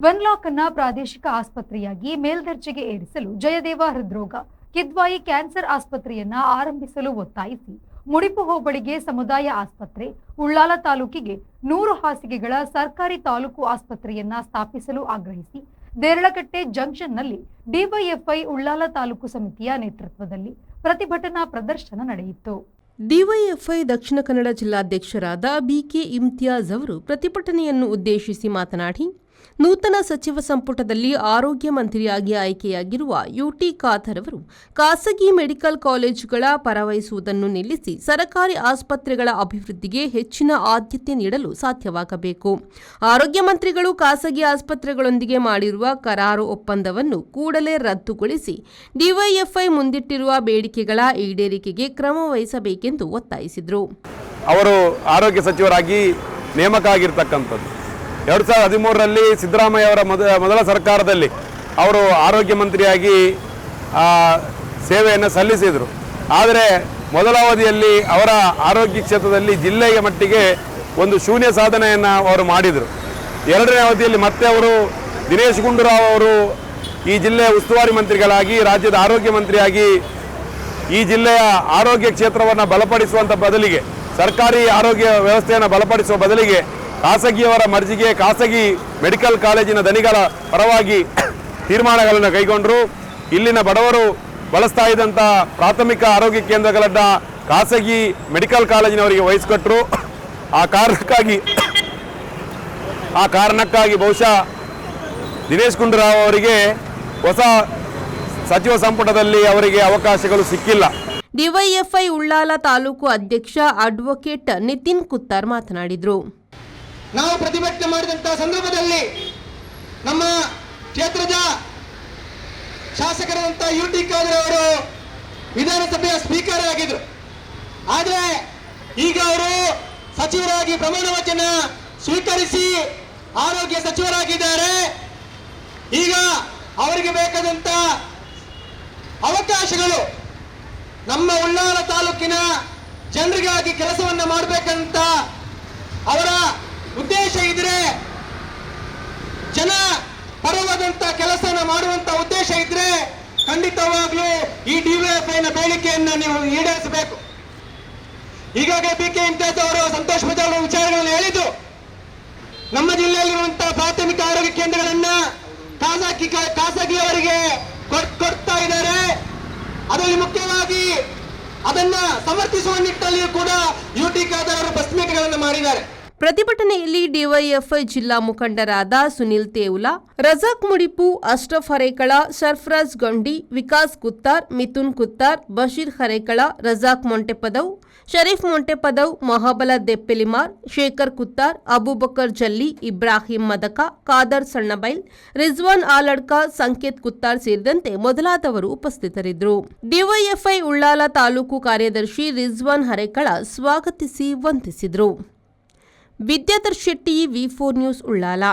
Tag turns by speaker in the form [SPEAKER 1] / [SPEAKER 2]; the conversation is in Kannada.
[SPEAKER 1] ವೆನ್ಲಾಕ್ ಅನ್ನ ಪ್ರಾದೇಶಿಕ ಆಸ್ಪತ್ರೆಯಾಗಿ ಮೇಲ್ದರ್ಜೆಗೆ ಏರಿಸಲು ಜಯದೇವ ಹೃದ್ರೋಗ ಕಿದ್ವಾಯಿ ಕ್ಯಾನ್ಸರ್ ಆಸ್ಪತ್ರೆಯನ್ನ ಆರಂಭಿಸಲು ಒತ್ತಾಯಿಸಿ ಮುಡಿಪು ಹೋಬಳಿಗೆ ಸಮುದಾಯ ಆಸ್ಪತ್ರೆ, ಉಳ್ಳಾಲ ತಾಲೂಕಿಗೆ 100 ಹಾಸಿಗೆಗಳ ಸರ್ಕಾರಿ ತಾಲೂಕು ಆಸ್ಪತ್ರೆಯನ್ನ ಸ್ಥಾಪಿಸಲು ಆಗ್ರಹಿಸಿ ದೇರಳಕಟ್ಟೆ ಜಂಕ್ಷನ್ನಲ್ಲಿ ಡಿವೈಎಫ್ಐ ಉಳ್ಳಾಲ ತಾಲೂಕು ಸಮಿತಿಯ ನೇತೃತ್ವದಲ್ಲಿ ಪ್ರತಿಭಟನಾ ಪ್ರದರ್ಶನ ನಡೆಯಿತು.
[SPEAKER 2] ಡಿವೈಎಫ್ಐ ದಕ್ಷಿಣ ಕನ್ನಡ ಜಿಲ್ಲಾಧ್ಯಕ್ಷರಾದ ಬಿಕೆ ಇಮ್ತಿಯಾಜ್ ಅವರು ಪ್ರತಿಭಟನೆಯನ್ನು ಉದ್ದೇಶಿಸಿ ಮಾತನಾಡಿ, ನೂತನ ಸಚಿವ ಸಂಪುಟದಲ್ಲಿ ಆರೋಗ್ಯ ಮಂತ್ರಿಯಾಗಿ ಆಯ್ಕೆಯಾಗಿರುವ ಯುಟಿ ಖಾದರ್ ಅವರು ಖಾಸಗಿ ಮೆಡಿಕಲ್ ಕಾಲೇಜುಗಳ ಪರವಹಿಸುವುದನ್ನು ನಿಲ್ಲಿಸಿ ಸರ್ಕಾರಿ ಆಸ್ಪತ್ರೆಗಳ ಅಭಿವೃದ್ಧಿಗೆ ಹೆಚ್ಚಿನ ಆದ್ಯತೆ ನೀಡಲು ಸಾಧ್ಯವಾಗಬೇಕು. ಆರೋಗ್ಯ ಮಂತ್ರಿಗಳು ಖಾಸಗಿ ಆಸ್ಪತ್ರೆಗಳೊಂದಿಗೆ ಮಾಡಿರುವ ಕರಾರು ಒಪ್ಪಂದವನ್ನು ಕೂಡಲೇ ರದ್ದುಗೊಳಿಸಿ ಡಿವೈಎಫ್ಐ ಮುಂದಿಟ್ಟಿರುವ ಬೇಡಿಕೆಗಳ ಈಡೇರಿಕೆಗೆ ಕ್ರಮ ವಹಿಸಬೇಕೆಂದು ಒತ್ತಾಯಿಸಿದರು.
[SPEAKER 3] ಅವರು ಆರೋಗ್ಯ ಸಚಿವರಾಗಿ ನೇಮಕ ಆಗಿರ್ತಕ್ಕಂಥದ್ದು 2013ರಲ್ಲಿ ಸಿದ್ದರಾಮಯ್ಯ ಅವರ ಮೊದಲ ಸರ್ಕಾರದಲ್ಲಿ ಅವರು ಆರೋಗ್ಯ ಮಂತ್ರಿಯಾಗಿ ಸೇವೆಯನ್ನು ಸಲ್ಲಿಸಿದರು. ಆದರೆ ಮೊದಲ ಅವಧಿಯಲ್ಲಿ ಅವರ ಆರೋಗ್ಯ ಕ್ಷೇತ್ರದಲ್ಲಿ ಜಿಲ್ಲೆಯ ಮಟ್ಟಿಗೆ ಒಂದು ಶೂನ್ಯ ಸಾಧನೆಯನ್ನು ಅವರು ಮಾಡಿದರು. ಎರಡನೇ ಅವಧಿಯಲ್ಲಿ ಮತ್ತೆ ಅವರು ದಿನೇಶ್ ಗುಂಡೂರಾವ್ ಅವರು ಈ ಜಿಲ್ಲೆಯ ಉಸ್ತುವಾರಿ ಮಂತ್ರಿಗಳಾಗಿ ರಾಜ್ಯದ ಆರೋಗ್ಯ ಮಂತ್ರಿಯಾಗಿ ಈ ಜಿಲ್ಲೆಯ ಆರೋಗ್ಯ ಕ್ಷೇತ್ರವನ್ನು ಬಲಪಡಿಸುವಂಥ ಬದಲಿಗೆ, ಸರ್ಕಾರಿ ಆರೋಗ್ಯ ವ್ಯವಸ್ಥೆಯನ್ನು ಬಲಪಡಿಸುವ ಬದಲಿಗೆ ಖಾಸಗಿಯವರ ಮರ್ಜಿಗೆ ಖಾಸಗಿ ಮೆಡಿಕಲ್ ಕಾಲೇಜಿನ ದನಿಗಳ ಪರವಾಗಿ ತೀರ್ಮಾನಗಳನ್ನು ಕೈಗೊಂಡರು. ಇಲ್ಲಿನ ಬಡವರು ಬಳಸ್ತಾ ಇದ್ದಂಥ ಪ್ರಾಥಮಿಕ ಆರೋಗ್ಯ ಕೇಂದ್ರಗಳನ್ನು ಖಾಸಗಿ ಮೆಡಿಕಲ್ ಕಾಲೇಜಿನವರಿಗೆ ವಹಿಸಿಕೊಟ್ಟರು. ಆ ಕಾರಣಕ್ಕಾಗಿ ಬಹುಶಃ ದಿನೇಶ್ ಗುಂಡೂರಾವ್ ಅವರಿಗೆ ಹೊಸ ಸಚಿವ ಸಂಪುಟದಲ್ಲಿ ಅವರಿಗೆ ಅವಕಾಶಗಳು ಸಿಕ್ಕಿಲ್ಲ.
[SPEAKER 2] ಡಿವೈಎಫ್ಐ ಉಳ್ಳಾಲ ತಾಲೂಕು ಅಧ್ಯಕ್ಷ ಅಡ್ವೊಕೇಟ್ ನಿತಿನ್ ಕುತ್ತಾರ್ ಮಾತನಾಡಿದರು.
[SPEAKER 4] ನಾವು ಪ್ರತಿಭಟನೆ ಮಾಡಿದಂತಹ ಸಂದರ್ಭದಲ್ಲಿ ನಮ್ಮ ಕ್ಷೇತ್ರದ ಶಾಸಕರಾದಂಥ ಯುಟಿ ಖಾದರ್ ಅವರು ವಿಧಾನಸಭೆಯ ಸ್ಪೀಕರ್ ಆಗಿದ್ರು. ಆದರೆ ಈಗ ಅವರು ಸಚಿವರಾಗಿ ಪ್ರಮಾಣ ವಚನ ಸ್ವೀಕರಿಸಿ ಆರೋಗ್ಯ ಸಚಿವರಾಗಿದ್ದಾರೆ. ಈಗ ಅವರಿಗೆ ಬೇಕಾದಂತ ಅವಕಾಶಗಳು ನಮ್ಮ ಉಳ್ಳಾಲ ತಾಲೂಕಿನ ಜನರಿಗಾಗಿ ಕೆಲಸವನ್ನ ಮಾಡಬೇಕಂತ ಅವರ ಉದ್ದೇಶ ಇದ್ರೆ, ಜನ ಪರವಾದಂತ ಕೆಲಸನ ಮಾಡುವಂತ ಉದ್ದೇಶ ಇದ್ರೆ ಖಂಡಿತವಾಗ್ಲೂ ಈ ಡಿವೈಎಫ್ಐನ ಬೇಡಿಕೆಯನ್ನು ನೀವು ಈಡೇರಿಸಬೇಕು. ಈಗಾಗಲೇ ಬಿಕೆ ಇಮ್ತಿಯಾಜ್ ಅವರು ಸಂತೋಷ್ ಪೂಜಾರ್ ವಿಚಾರಗಳನ್ನು ಹೇಳಿದ್ದು, ನಮ್ಮ ಜಿಲ್ಲೆಯಲ್ಲಿರುವಂತಹ ಪ್ರಾಥಮಿಕ ಆರೋಗ್ಯ ಕೇಂದ್ರಗಳನ್ನ ಖಾಸಗಿಯವರಿಗೆ ಕೊಡ್ತಾ ಇದ್ದಾರೆ. ಅದರಲ್ಲಿ ಮುಖ್ಯವಾಗಿ ಅದನ್ನ ಸಮರ್ಥಿಸುವ ನಿಟ್ಟಿನಲ್ಲಿಯೂ ಕೂಡ ಯುಟಿ ಖಾದರ್ ಅವರು ಪ್ರೆಸ್ ಮೀಟ್ಗಳನ್ನು ಮಾಡಿದ್ದಾರೆ.
[SPEAKER 2] ಪ್ರತಿಭಟನೆಯಲ್ಲಿ ಡಿವೈಎಫ್ಐ ಜಿಲ್ಲಾ ಮುಖಂಡರಾದ ಸುನಿಲ್ ತೇವುಲಾ, ರಜಾಕ್ ಮುಡಿಪು, ಅಶ್ರಫ್ ಹರೇಕಳ, ಸರ್ಫರಾಜ್ ಗಂಡಿ, ವಿಕಾಸ್ ಕುತ್ತಾರ್, ಮಿಥುನ್ ಕುತ್ತಾರ್, ಬಶೀರ್ ಹರೇಕಳ, ರಜಾಕ್ ಮೊಂಟೆಪದವ್, ಶರೀಫ್ ಮೊಂಟೆಪದವ್, ಮಹಾಬಲ ದೆಪ್ಪೆಲಿಮಾರ್, ಶೇಖರ್ ಕುತ್ತಾರ್, ಅಬೂಬಕರ್ ಜಲ್ಲಿ, ಇಬ್ರಾಹಿಂ ಮದಕ, ಖಾದರ್ ಸಣ್ಣಬೈಲ್, ರಿಜ್ವಾನ್ ಆಲಡ್ಕ, ಸಂಕೇತ್ ಕುತ್ತಾರ್ ಸೇರಿದಂತೆ ಮೊದಲಾದವರು ಉಪಸ್ಥಿತರಿದ್ದರು. ಡಿವೈಎಫ್ಐ ಉಳ್ಳಾಲ ತಾಲೂಕು ಕಾರ್ಯದರ್ಶಿ ರಿಜ್ವಾನ್ ಹರೇಕಳ ಸ್ವಾಗತಿಸಿ ವಂದಿಸಿದರು. ವಿದ್ಯಾಧರ್ ಶೆಟ್ಟಿ, ವಿ4 ನ್ಯೂಸ್, ಉಳ್ಳಾಲ.